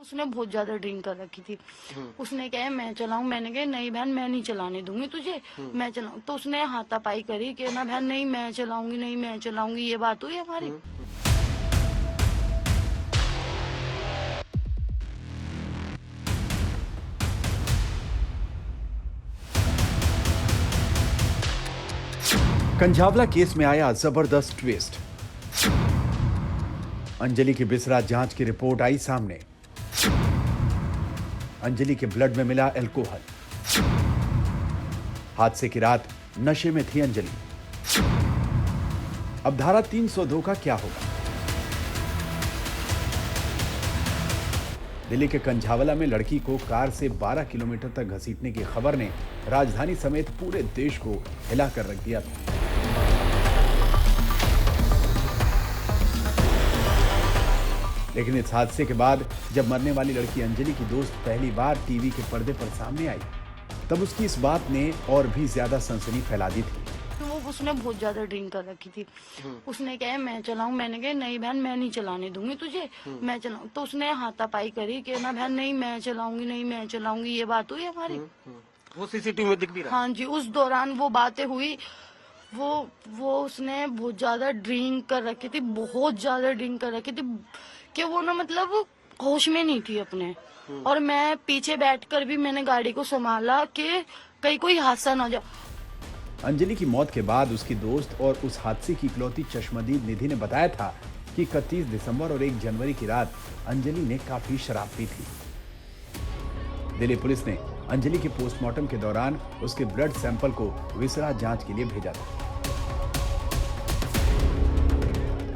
उसने बहुत ज्यादा ड्रिंक कर रखी थी। उसने कहा मैं चलाऊं, मैंने कहा नहीं बहन मैं नहीं चलाने दूंगी तुझे, मैं चलाऊं। तो उसने हाथापाई करी कि ना बहन नहीं मैं चलाऊंगी, नहीं मैं चलाऊंगी, ये बात हुई हमारी। कंझावला केस में आया जबरदस्त ट्विस्ट। अंजलि की बिसरा जांच की रिपोर्ट आई सामने। अंजलि के ब्लड में मिला अल्कोहल। हादसे की रात नशे में थी अंजलि। अब धारा 302 का क्या होगा? दिल्ली के कंझावला में लड़की को कार से 12 किलोमीटर तक घसीटने की खबर ने राजधानी समेत पूरे देश को हिलाकर रख दिया था। लेकिन इस हादसे के बाद जब मरने वाली लड़की अंजलि की दोस्त पहली बार टीवी के पर्दे पर सामने आई, तब उसकी इस बात ने और भी ज्यादा सनसनी फैला दी थी। वो उसने बहुत ज्यादा ड्रिंक कर रखी थी। उसने कहा मैं चलाऊं, मैंने कहा नहीं बहन मैं नहीं चलाने दूंगी तुझे, मैं चलाऊं। तो उसने हाथापाई करी कि ना बहन नहीं मैं चलाऊंगी, नहीं मैं चलाऊंगी, ये बात हुई हमारी। वो सीसीटीवी में दिख भी रहा। हाँ जी, उस दौरान वो बातें हुई। वो उसने बहुत ज्यादा ड्रिंक कर रखी थी, बहुत ज्यादा ड्रिंक कर रखी थी कि वो ना मतलब होश में नहीं थी अपने। और मैं पीछे बैठकर भी मैंने गाड़ी को संभाला कि कहीं कोई हादसा ना हो जाए। अंजलि की मौत के बाद उसकी दोस्त और उस हादसे की इकलौती चश्मदीद निधि ने बताया था कि 31 दिसंबर और 1 जनवरी की रात अंजलि ने काफी शराब पी थी। दिल्ली पुलिस ने अंजलि के पोस्टमार्टम के दौरान उसके ब्लड सैंपल को विसरा जांच के लिए भेजा था।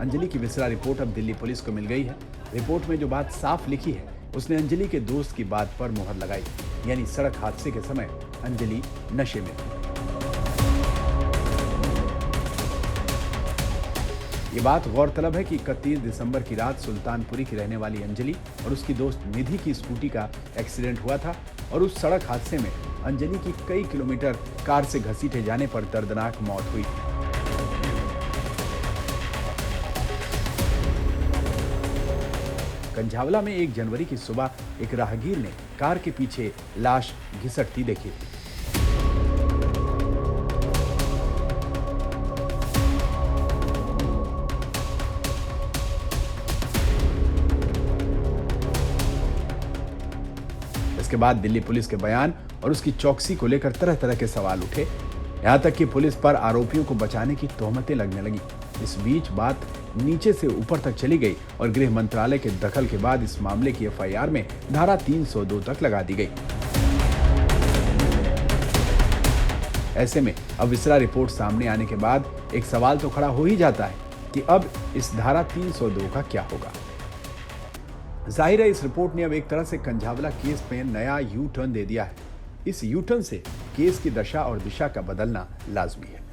अंजलि की विसरा रिपोर्ट अब दिल्ली पुलिस को मिल गई है। रिपोर्ट में जो बात साफ लिखी है, उसने अंजलि के दोस्त की बात पर मुहर लगाई, यानी सड़क हादसे के समय अंजलि नशे में थी। ये बात गौरतलब है कि 31 दिसंबर की रात सुल्तानपुरी की रहने वाली अंजलि और उसकी दोस्त निधि की स्कूटी का एक्सीडेंट हुआ था और उस सड़क हादसे में अंजलि की कई किलोमीटर कार से घसीटे जाने पर दर्दनाक मौत हुई थी। कंझावला में 1 जनवरी की सुबह एक राहगीर ने कार के पीछे लाश घिसटती देखी थी। इसके बाद दिल्ली पुलिस के बयान और उसकी चौकसी को लेकर तरह तरह के सवाल उठे। यहां तक कि पुलिस पर आरोपियों को बचाने की तोहमतें लगने लगी। इस बीच बात नीचे से ऊपर तक चली गई और गृह मंत्रालय के दखल के बाद इस मामले की एफआईआर में धारा 302 तक लगा दी गई। ऐसे में अब विसरा रिपोर्ट सामने आने के बाद एक सवाल तो खड़ा हो ही जाता है कि अब इस धारा 302 का क्या होगा। जाहिर है इस रिपोर्ट ने अब एक तरह से कंझावला केस में नया यू टर्न दे दिया है। इस यू टर्न से केस की दशा और दिशा का बदलना लाजमी है।